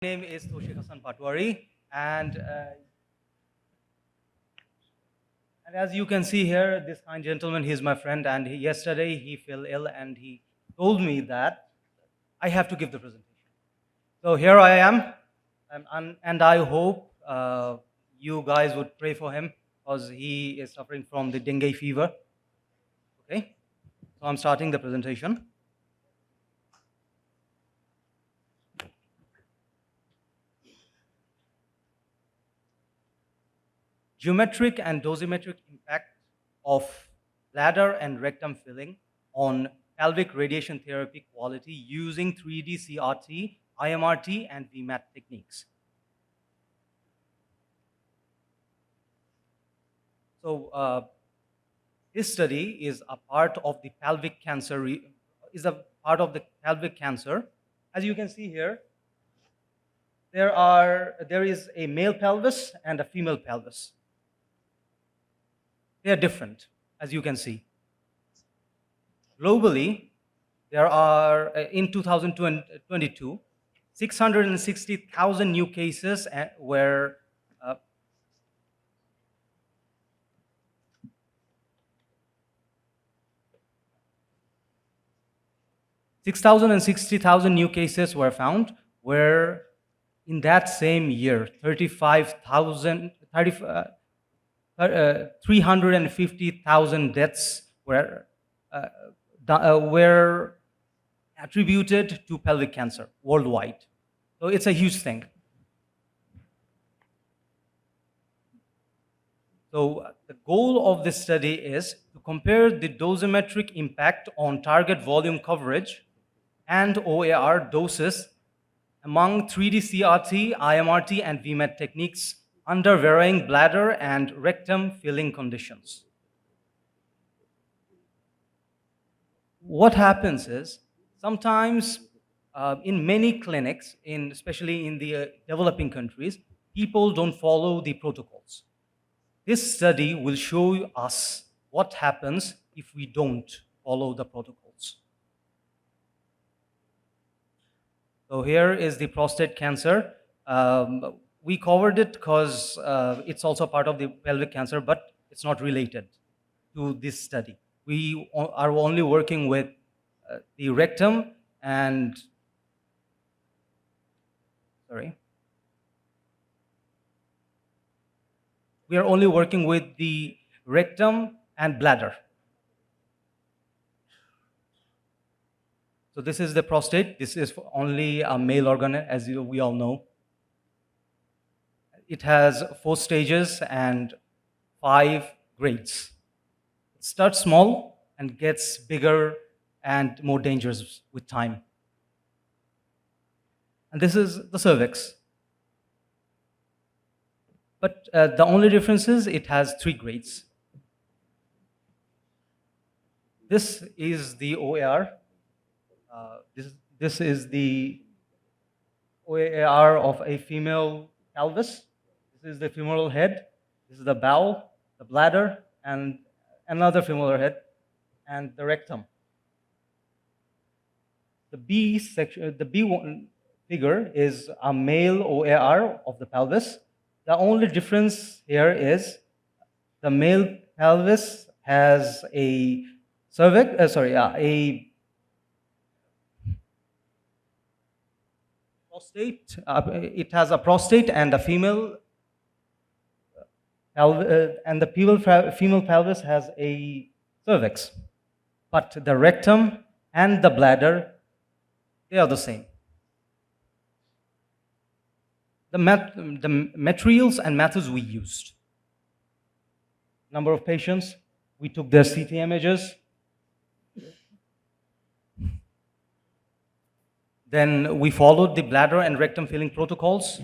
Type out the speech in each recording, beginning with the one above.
My name is Toshik Hassan Patwari, and as you can see here, this kind gentleman, he's my friend, and yesterday he fell ill and he told me that I have to give the presentation. So here I am, and I hope you guys would pray for him because he is suffering from the dengue fever. Okay, so I'm starting the presentation. Geometric and dosimetric impact of bladder and rectum filling on pelvic radiation therapy quality using 3D CRT, IMRT, and VMAT techniques. So this study is a part of the pelvic cancer, As you can see here, there is a male pelvis and a female pelvis. They are different, as you can see. Globally, there are, in 2022, 660,000 new cases were 6,060,000 new cases were found, where in that same year, 350,000 deaths were attributed to pelvic cancer worldwide. So it's a huge thing. So the goal of this study is to compare the dosimetric impact on target volume coverage and OAR doses among 3D CRT, IMRT, and VMAT techniques under varying bladder and rectum filling conditions. What happens is, sometimes in many clinics, especially in the developing countries, people don't follow the protocols. This study will show us what happens if we don't follow the protocols. So here is the prostate cancer. We covered it because it's also part of the pelvic cancer, but it's not related to this study. We are only working with the rectum and, we are only working with the rectum and bladder. So this is the prostate. This is only a male organ, as we all know. It has 4 stages and 5 grades. It starts small and gets bigger and more dangerous with time. And this is the cervix. But the only difference is it has 3 grades. This is the OAR. This is the OAR of a female pelvis. This is the femoral head. This is the bowel, the bladder, and another femoral head, and the rectum. The B figure is a male OAR of the pelvis. The only difference here is the male pelvis has a prostate. It has a prostate and a female and the female pelvis has a cervix. But the rectum and the bladder, they are the same. The materials and methods we used. Number of patients, we took their CT images. Then we followed the bladder and rectum filling protocols.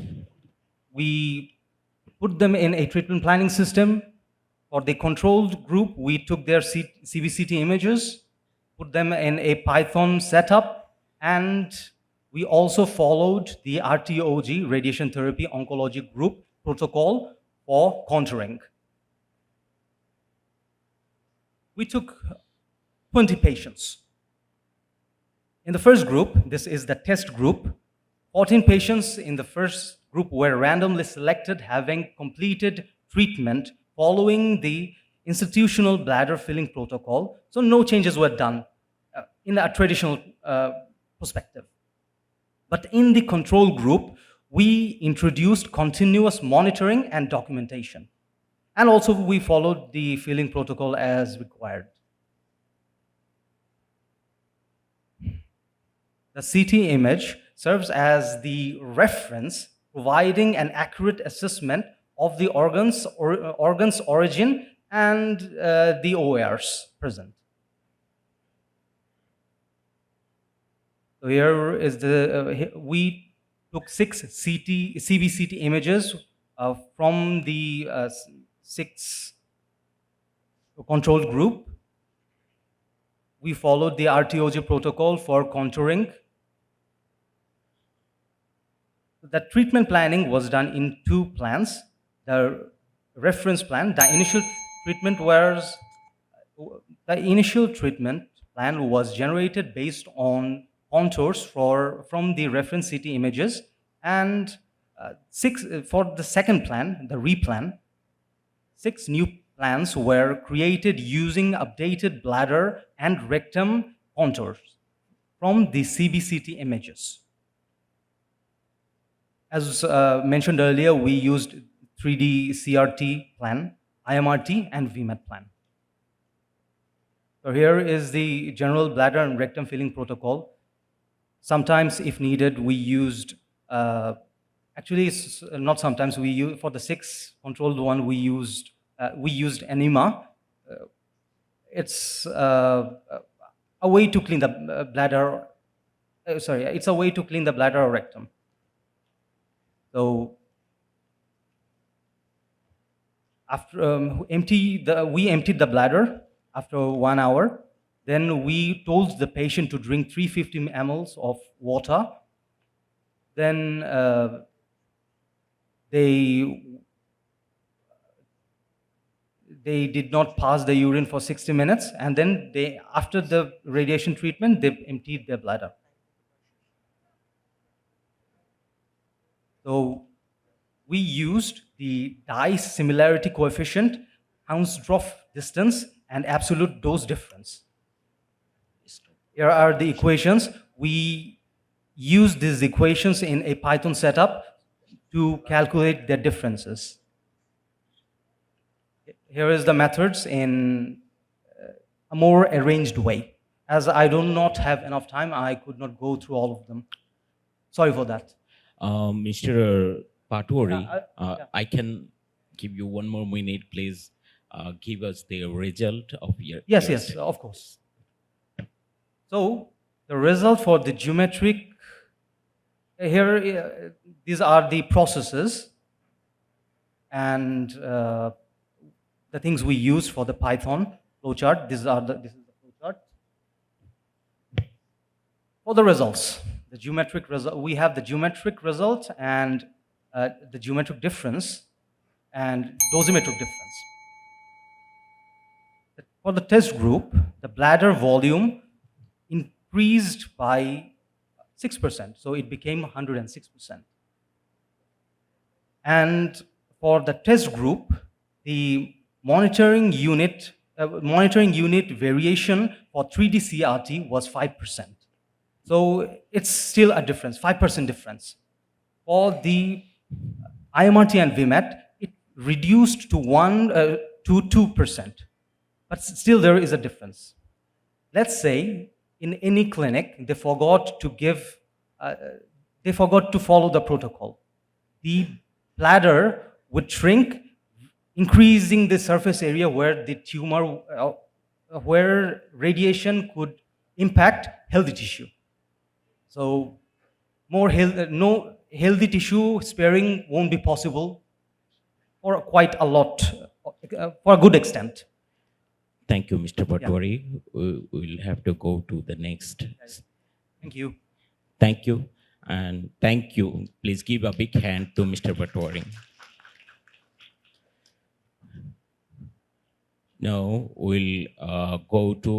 We put them in a treatment planning system. For the controlled group, we took their CBCT images, put them in a Python setup, and we also followed the RTOG, Radiation Therapy Oncology Group protocol for contouring. We took 20 patients. In the first group, this is the test group, 14 patients in the first group were randomly selected, having completed treatment following the institutional bladder filling protocol. So no changes were done in a traditional perspective. But in the control group, we introduced continuous monitoring and documentation. And also we followed the filling protocol as required. The CT image serves as the reference, providing an accurate assessment of the organ's origin and the ORs present. So here is we took 6 CBCT images from the 6 control group. We followed the RTOG protocol for contouring. The treatment planning was done in 2 plans. The reference plan, the initial treatment plan was generated based on contours from the reference CT images, and for the second plan, the replan, 6 new plans were created using updated bladder and rectum contours from the CBCT images. As mentioned earlier, we used 3D CRT plan, IMRT, and VMAT plan. So here is the general bladder and rectum filling protocol. Sometimes, if needed, we used, actually, not sometimes, we used, for the 6 controlled one, we used enema. It's a way to clean the bladder, it's a way to clean the bladder or rectum. So after we emptied the bladder after 1 hour. Then we told the patient to drink 350 ml of water. Then they did not pass the urine for 60 minutes, and then after the radiation treatment, they emptied their bladder. So we used the dye similarity coefficient, Hausdorff distance, and absolute dose difference. Here are the equations. We use these equations in a Python setup to calculate their differences. Here is the methods in a more arranged way. As I do not have enough time, I could not go through all of them. Sorry for that. Mr. Patwari, I can give you 1 more minute, please. Give us the result of your... Yes, of course. So the result for the geometric, here, these are the processes and the things we use for the Python flowchart. This is the flowchart. For the results, the geometric result, we have the geometric result and the geometric difference and dosimetric difference. For the test group, the bladder volume increased by 6%, so it became 106%. And for the test group, the monitoring unit variation for 3D CRT was 5%. So it's still a difference, 5% difference. For the IMRT and VMAT, it reduced to 2%, but still there is a difference. Let's say in any clinic, they forgot to follow the protocol. The bladder would shrink, increasing the surface area where the tumor, where radiation could impact healthy tissue. So no healthy tissue sparing won't be possible for quite a lot, for a good extent. Thank you, Mr. Patwari. Yeah. We'll have to go to the next. Thank you. Thank you. And thank you. Please give a big hand to Mr. Patwari. Now we'll go to